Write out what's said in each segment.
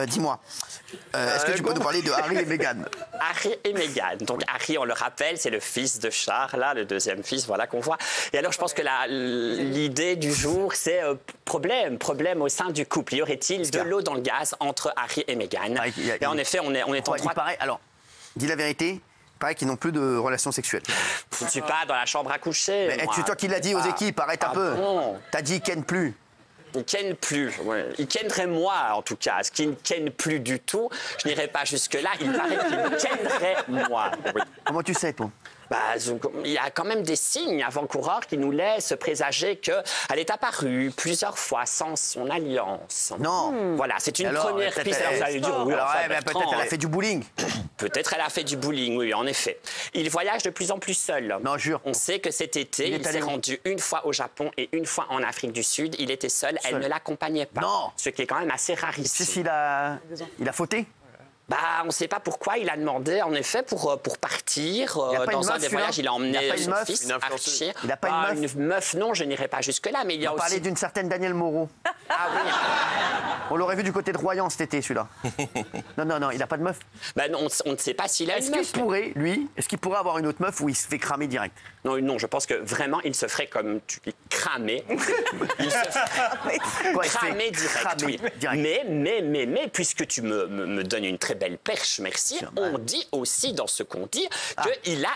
Dis-moi, est-ce que tu peux nous parler de Harry et Meghan? Harry et Meghan. Donc Harry, on le rappelle, c'est le fils de Charles, là, le deuxième fils, voilà qu'on voit. Et alors je pense que l'idée du jour, c'est problème au sein du couple. Y aurait-il de l'eau dans le gaz entre Harry et Meghan? Et en effet, on est en droit. Alors, dis la vérité. Il paraît qu'ils n'ont plus de relations sexuelles. Je ne suis pas dans la chambre à coucher. Mais c'est toi qui l'as dit aux équipes, arrête un peu. T'as dit ken plus. Il ken plus. Ouais. Il kennerait moi, en tout cas. Ce qui ne ken plus du tout, je n'irai pas jusque-là. Il paraît qu'il kennerait moi. Oui. Comment tu sais, toi? Il y a quand même des signes avant-coureurs qui nous laissent présager qu'elle est apparue plusieurs fois sans son alliance. Non. Voilà, c'est une première piste. Alors, vous allez dire, oui, peut-être elle a fait du bowling. Peut-être elle a fait du bowling, oui, en effet. Il voyage de plus en plus seul. Non, jure. On sait que cet été, il s'est rendu une fois au Japon et une fois en Afrique du Sud. Il était seul, elle ne l'accompagnait pas. Non. Ce qui est quand même assez rarissime. Il a fauté? On ne sait pas pourquoi il a demandé, en effet, pour partir. Dans un des voyages, il a emmené son fils, Archie. Il n'a pas une meuf, non, je n'irai pas jusque-là. Mais il y a aussi... parlait d'une certaine Danielle Moreau. Ah oui. On l'aurait vu du côté de Royan cet été, celui-là. Non, il n'a pas de meuf. On ne sait pas s'il a une meuf. Est-ce qu'il pourrait avoir une autre meuf où il se fait cramer direct? Non, je pense que vraiment, il se ferait comme tu dis, cramer. Il se ferait cramer direct, oui. Mais, puisque tu me donnes une très belle perche, merci, on dit aussi dans ce qu'on dit qu'il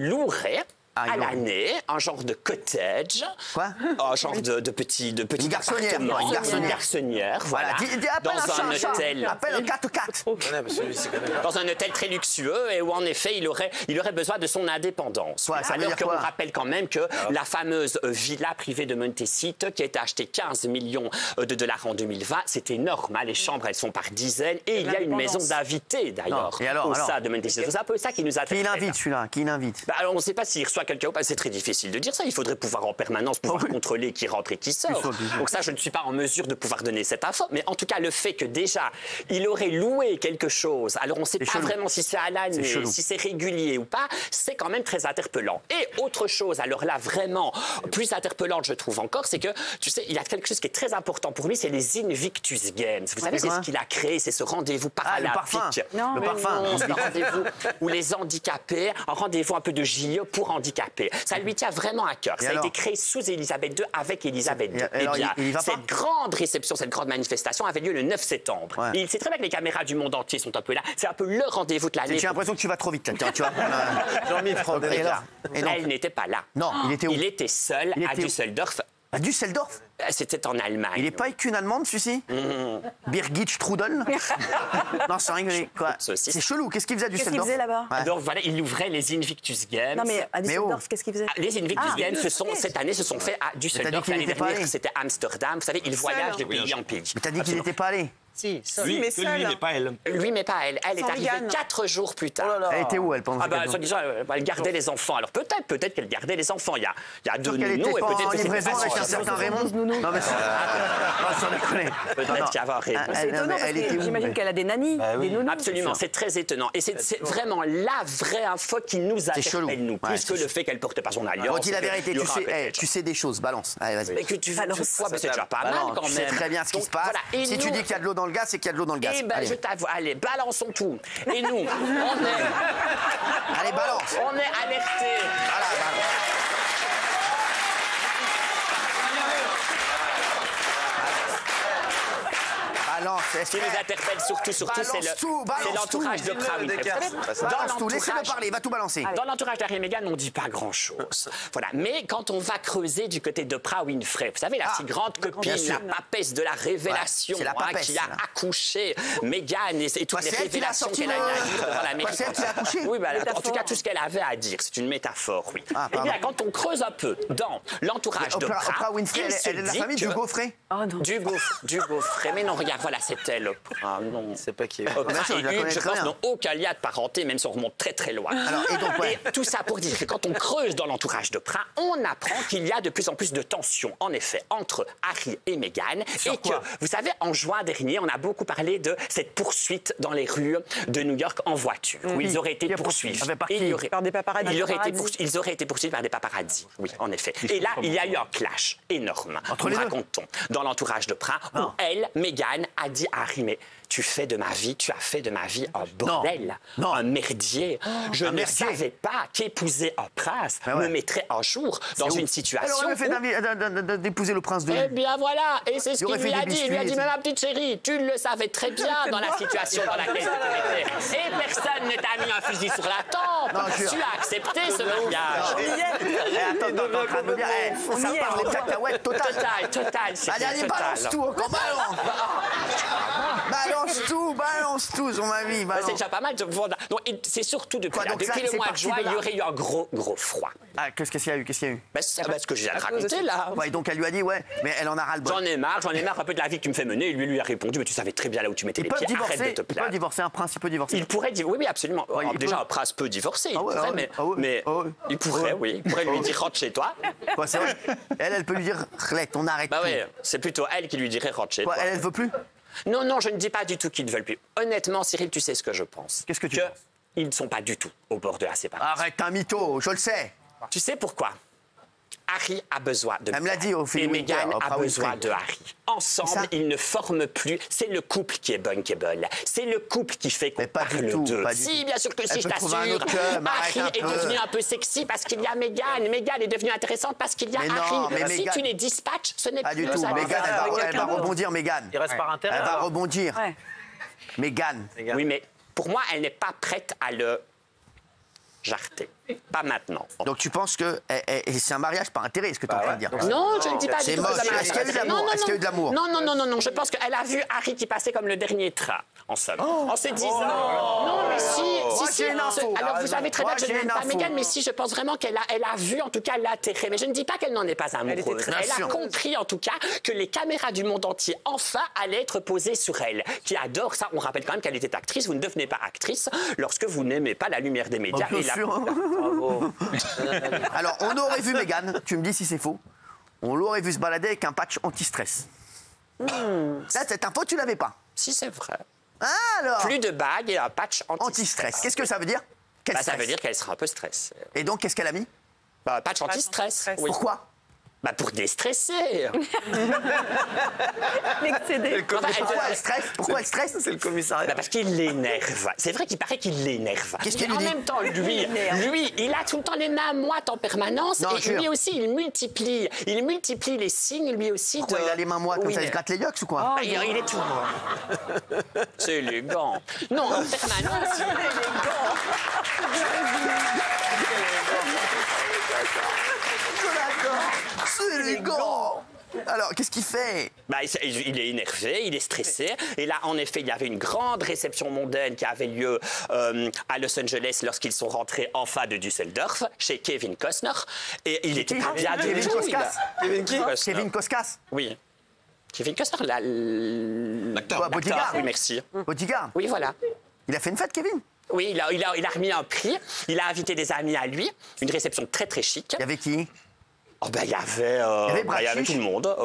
louerait à l'année, un genre de cottage. Quoi? Un genre de petit garçonnière. Une garçonnière, voilà. Dans un hôtel. Appelle un 4x4. Dans un hôtel très luxueux et où, en effet, il aurait besoin de son indépendance. Alors qu'on rappelle quand même que la fameuse villa privée de Montecito, qui a été achetée 15 millions de dollars en 2020, c'est énorme. Les chambres, elles sont par dizaines. Et il y a une maison d'invités, d'ailleurs, au sein de Montecito. C'est un peu ça qui nous a... Qui l'invite, celui-là? Qui l'invite? Alors, on ne sait pas s'il reçoit quelqu'un ou pas. C'est très difficile de dire ça. Il faudrait pouvoir en permanence contrôler qui rentre et qui sort. Donc ça, je ne suis pas en mesure de pouvoir donner cette info. Mais en tout cas, le fait que déjà, il aurait loué quelque chose, alors on ne sait pas vraiment si c'est à l'année, si c'est régulier ou pas, c'est quand même très interpellant. Et autre chose, alors là, vraiment plus interpellante, je trouve encore, c'est que, tu sais, il y a quelque chose qui est très important pour lui, c'est les Invictus Games. Vous savez, c'est ce qu'il a créé, c'est ce rendez-vous paralympique. Le parfum. C'est un rendez-vous où les handicapés, un rendez-vous un peu de JO pour handicapés. Ça lui tient vraiment à cœur. Ça a été créé sous Élisabeth II, avec Élisabeth II. Eh bien, cette grande réception, cette grande manifestation avait lieu le 9 septembre. Ouais. Et il sait très bien que les caméras du monde entier sont un peu là. C'est un peu le rendez-vous de l'année. J'ai l'impression que tu vas trop vite. Tu vas prendre Elle n'était pas là. Non, il était où? Il était seul à Düsseldorf. À Düsseldorf? C'était en Allemagne. Il n'est pas avec une Allemande, celui-ci? Birgit Strudel? Non, sans rigoler. C'est chelou. Qu'est-ce qu'il faisait à Düsseldorf? Qu'est-ce qu'il faisait là-bas? Donc voilà, il ouvrait les Invictus Games. Non, mais à Düsseldorf, qu'est-ce qu'il faisait? Les Invictus Games, cette année, se sont faits à Düsseldorf. L'année dernière, c'était Amsterdam. Vous savez, il voyage de pays en pays. Mais t'as dit qu'il n'était pas allé? Si, lui, mais pas elle. Lui, mais pas elle. Elle est arrivée 4 jours plus tard. Elle était où, elle, pendant elle gardait les enfants. Alors peut-être qu'elle gardait les enfants. Il y a deux nounous. Et peut-être que c'était pas avec un certain Raymond. Non, mais peut-être qu'il y avait un Raymond. C'est étonnant parce que j'imagine qu'elle a des nannies, des nounous. Absolument, c'est très étonnant. Et c'est vraiment la vraie info qui nous interpelle, nous, plus que le fait qu'elle porte pas son alliance. Dis la vérité, tu sais des choses, balance. Allez, vas-y. Mais que tu vois, c'est déjà pas mal quand même. Tu sais très bien ce qui se passe. Si tu dis qu'il y a de l'eau dans le gaz, c'est qu'il y a de l'eau dans le gaz. Eh ben, je t'avoue, allez, balançons tout. Et nous, on est... Allez, balance. On est alertés. Ce qui nous interpelle surtout, c'est l'entourage de Pras. Laissez-le parler, il va tout balancer. Dans l'entourage d'Harry et Meghan, on ne dit pas grand-chose. Voilà. Mais quand on va creuser du côté de Oprah Winfrey, vous savez, la si grande copine, la papesse de la révélation, qui a accouché Meghan et toutes les révélations qu'elle a eues dans l'Amérique. C'est elle qui l'a accouché? Oui, en tout cas, tout ce qu'elle avait à dire. C'est une métaphore, oui. Eh bien, quand on creuse un peu dans l'entourage de Oprah Winfrey, elle est de la famille du Gaufret? Du Gaufret. Mais non, regarde, voilà, c'est elle. Oprah, non. C'est pas qui est. Oprah et Hugues, je pense, n'ont aucun lien de parenté, même si on remonte très très loin. Et tout ça pour dire que quand on creuse dans l'entourage d'Oprah, on apprend qu'il y a de plus en plus de tensions, en effet, entre Harry et Meghan. Et que, vous savez, en juin dernier, on a beaucoup parlé de cette poursuite dans les rues de New York en voiture, où ils auraient été poursuivis. Par des paparazzis. Ils auraient été poursuivis par des paparazzis, oui, en effet. Et là, il y a eu un clash énorme, raconte-t-on, dans l'entourage d'Oprah, où elle, Meghan, a dit à Harry, mais tu as fait de ma vie un bordel, un merdier. Je ne savais pas qu'épouser un prince me mettrait un jour dans une situation. Alors, le fait d'épouser le prince de... Eh bien voilà, et c'est ce qu'il lui a dit. Il lui a dit, mais ma petite chérie, tu le savais très bien dans la situation dans laquelle tu étais. Et personne ne t'a mis un fusil sur la tempe. Tu as accepté ce mariage. Attends, en train de me dire, ça parle de cacahuètes total. Total. Allez, balance tout, encore balance tout sur ma vie. C'est déjà pas mal. Donc, c'est surtout depuis le mois de juin, il y aurait eu un gros froid. Ah, qu'est-ce qu'il y a eu? Ce que j'ai raconté là. Ouais, donc elle lui a dit, mais elle en a ras le bol. J'en ai marre un peu de la vie que tu me fais mener. Et lui a répondu, mais tu savais très bien là où tu mettais les pieds. Arrête de te plaindre. Il peut divorcer, un prince, il peut divorcer. Il pourrait divorcer, oui, absolument. Déjà, un prince peut divorcer, mais il pourrait lui dire rentre chez toi. C'est vrai. Elle peut lui dire Rlette, on arrête. Bah oui, c'est plutôt elle qui lui dirait rentre chez toi. Elle veut plus? Non, je ne dis pas du tout qu'ils ne veulent plus. Honnêtement, Cyril, tu sais ce que je pense. Qu'est-ce que tu penses? Ils ne sont pas du tout au bord de la séparation. Arrête, un mytho, je le sais. Tu sais pourquoi? Harry a besoin de Elle me l'a dit au film. Et Meghan a besoin de Harry. Ensemble, ils ne forment plus. C'est le couple qui est bunkable. C'est le couple qui fait qu'on parle d'eux. Si, bien sûr que si, je t'assure. Harry est devenu un peu sexy parce qu'il y a Meghan. Meghan est devenue intéressante parce qu'il y a Harry. Mais si tu les dispatches, ce n'est pas plus du tout. Meghan, elle va rebondir, Meghan. Il reste par intérêt. Elle va rebondir. Meghan. Oui, mais pour moi, elle n'est pas prête à le jarter. Pas maintenant. Donc tu penses que c'est un mariage par intérêt, ce que tu es en train de dire? Non, je ne dis pas du tout. Est-ce qu'il y a eu de l'amour? Est-ce qu'il y a eu de l'amour? Non. Je pense qu'elle a vu Harry qui passait comme le dernier train, en somme. En se disant... Non, mais si. Alors vous savez très bien que je n'aime pas Meghan, mais si, je pense vraiment qu'elle a vu en tout cas l'intérêt. Mais je ne dis pas qu'elle n'en est pas amoureuse. Elle a compris en tout cas que les caméras du monde entier, enfin, allaient être posées sur elle. Qui adore ça. On rappelle quand même qu'elle était actrice. Vous ne devenez pas actrice lorsque vous n'aimez pas la lumière des médias. Bravo. Alors, on aurait vu Meghan, tu me dis si c'est faux, on l'aurait vu se balader avec un patch anti-stress. Là, cette info, tu l'avais pas. Si, c'est vrai. Alors, plus de bagues et un patch anti-stress. Qu'est-ce que ça veut dire? Ça veut dire qu'elle sera un peu stressée. Et donc, qu'est-ce qu'elle a mis? Patch anti-stress. Oui. Pourquoi? Pour déstresser. Pourquoi elle stresse? C'est le commissariat. Parce qu'il l'énerve. C'est vrai qu'il paraît qu'il l'énerve. Qu'est-ce qu'il lui dit? En même temps, lui, il a tout le temps les mains moites en permanence. Et lui aussi, il multiplie les signes, lui aussi. Pourquoi il a les mains moites comme ça? Il se gratte les yeux ou quoi? Il est tout. C'est élégant. Non, en permanence. C'est élégant. Alors, qu'est-ce qu'il fait? Il est énervé, il est stressé. Et là, en effet, il y avait une grande réception mondaine qui avait lieu à Los Angeles lorsqu'ils sont rentrés enfin de Düsseldorf, chez Kevin Costner. Et il était pas bien du tout. Kevin Costner? Oui. Kevin Costner, l'acteur. Bodyguard. Oui, merci. Bodyguard. Oui, voilà. Il a fait une fête, Kevin? Oui, il a remis un prix. Il a invité des amis à lui. Une réception très, très chic. Il y avait qui? Il y avait tout le monde.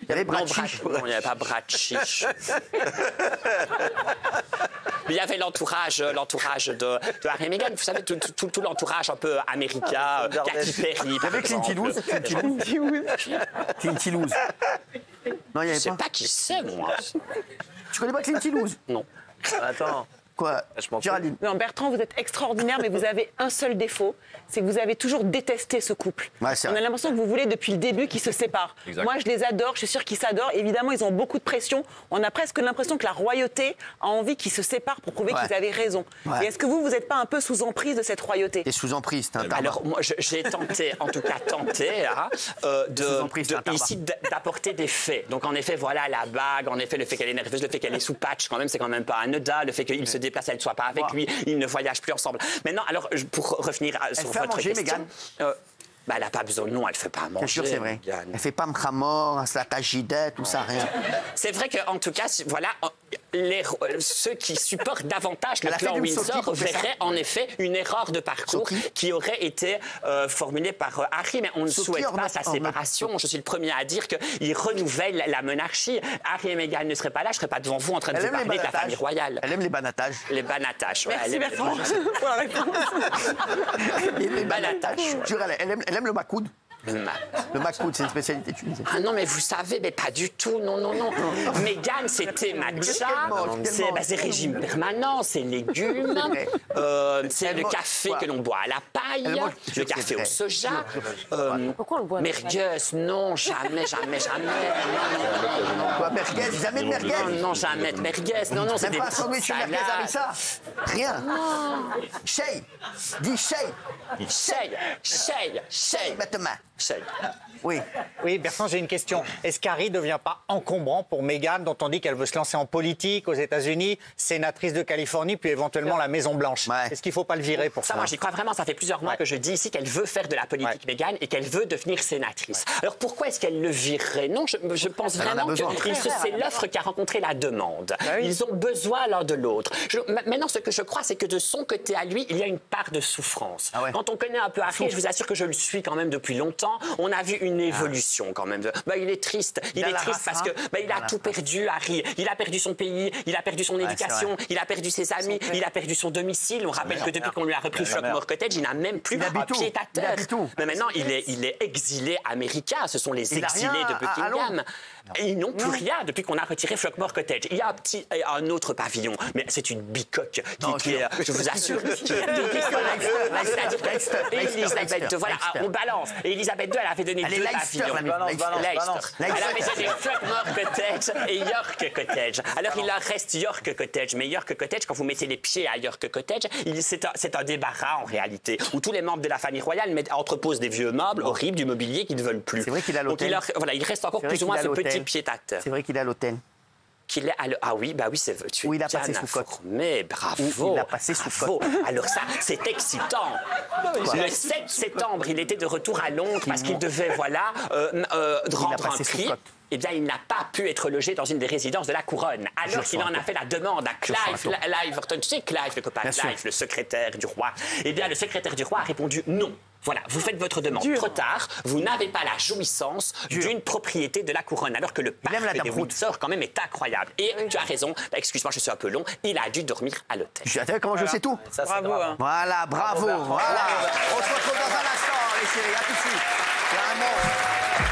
Il y avait Brad Chiche. Non, il n'y avait pas Brad Chiche. Il y avait l'entourage de Harry et Meghan. Vous savez, tout l'entourage un peu américain. Katy Perry. Il y avait Clint Eastwood. Clint Eastwood. Non, il y avait pas. Je ne sais pas qui c'est, moi. Tu connais pas Clint Eastwood? Non. Attends. Quoi? Géraldine? Non, Bertrand, vous êtes extraordinaire, mais vous avez un seul défaut, c'est que vous avez toujours détesté ce couple. Ouais, on a l'impression que vous voulez depuis le début qu'ils se séparent. Exact. Moi, je les adore, je suis sûre qu'ils s'adorent. Évidemment, ils ont beaucoup de pression. On a presque l'impression que la royauté a envie qu'ils se séparent pour prouver qu'ils avaient raison. Ouais. Et est-ce que vous n'êtes pas un peu sous emprise de cette royauté? T'es sous emprise, c'est un tarbat. Alors, moi, j'ai tenté, d'apporter des faits. Donc, en effet, voilà la bague, en effet, le fait qu'elle est nerveuse, le fait qu'elle est sous patch, quand même, c'est quand même pas anodin, le fait qu'il se déplace, elle ne soit pas avec lui, ils ne voyagent plus ensemble. Maintenant, alors, pour revenir sur votre question... elle n'a pas besoin, non, elle ne fait pas à manger. C'est sûr, c'est vrai. Elle ne fait pas mkhamor, slatajidette, tout ça, rien. C'est vrai qu'en tout cas, voilà, ceux qui supportent davantage le clan Windsor verraient en effet une erreur de parcours qui aurait été formulée par Harry, mais on ne souhaite pas sa séparation. Je suis le premier à dire qu'il renouvelle la monarchie. Harry et Meghan ne seraient pas là, je ne serais pas devant vous en train de vous parler de la famille royale. Elle aime les banatages. Les banatages. Merci Bertrand pour la réponse. Les banatages. Elle aime le macoud. Le McFood, c'est une spécialité tunisienne. Ah non, mais vous savez, mais pas du tout, non. Mégane, c'était matcha, c'est régime permanent, c'est légumes, c'est le café que l'on boit à la paille, le café au soja. Pourquoi on le boit? Merguez, non, jamais. Quoi, merguez? Jamais de merguez? Non, jamais de merguez. Non, c'est Même des pas un petites sandwich merguez avec salades. ça? Rien. Shay. Dis Shay. Shay. Maintenant. Shay. Oui. Oui, Bertrand, j'ai une question. Est-ce qu'Harry ne devient pas encombrant pour Meghan, dont on dit qu'elle veut se lancer en politique aux États-Unis, sénatrice de Californie, puis éventuellement la Maison-Blanche? Est-ce qu'il ne faut pas le virer pour ça? Moi, j'y crois vraiment. Ça fait plusieurs mois que je dis ici qu'elle veut faire de la politique, Meghan, et qu'elle veut devenir sénatrice. Alors pourquoi est-ce qu'elle le virerait? Non, je pense vraiment que c'est l'offre qui a rencontré la demande. Ils ont besoin l'un de l'autre. Maintenant, ce que je crois, c'est que de son côté à lui, il y a une part de souffrance. Quand on connaît un peu Harry, je vous assure que je le suis quand même depuis longtemps, on a vu une évolution quand même. Il est triste. Il est triste parce que il a tout perdu, Harry. Il a perdu son pays, il a perdu son éducation, il a perdu ses amis, il a perdu son domicile. On rappelle que depuis qu'on lui a repris Frogmore Cottage, il n'a même plus un pied à terre. Mais maintenant, il est exilé américain. Ce sont les exilés de Buckingham. Et ils n'ont plus rien depuis qu'on a retiré Frogmore Cottage. Il y a un autre pavillon, mais c'est une bicoque qui est, je vous assure, qui est Elisabeth II, voilà, on balance. Et Elisabeth II, elle avait donné deux pavillons. Elle avait donné Frogmore Cottage et York Cottage. Alors il leur reste York Cottage, mais York Cottage, quand vous mettez les pieds à York Cottage, c'est un débarras en réalité, où tous les membres de la famille royale entreposent des vieux meubles horribles, du mobilier qu'ils ne veulent plus. C'est vrai qu'il a l'hôtel. Donc il reste encore plus ou moins ce petit pied-à-terre. C'est vrai qu'il est à l'hôtel. Ah oui, c'est... Où il a passé sous cote. Mais bravo. Il a passé sous cote. Alors ça, c'est excitant. Le 7 septembre, il était de retour à Londres parce qu'il devait, rendre un prix. Eh bien, il n'a pas pu être logé dans une des résidences de la couronne. Alors qu'il en a fait la demande à Clive Liverton. Tu sais, Clive, le copain Clive, le secrétaire du roi. Eh bien, le secrétaire du roi a répondu non. Voilà, vous faites votre demande trop tard, vous n'avez pas la jouissance d'une propriété de la couronne, alors que le parc des Windsor, quand même, est incroyable. Et tu as raison, excuse-moi, je suis un peu long, il a dû dormir à l'hôtel. Comment je sais tout? Bravo. Voilà, bravo. On se retrouve dans un instant, les chéris. À tout de suite. C'est un monstre.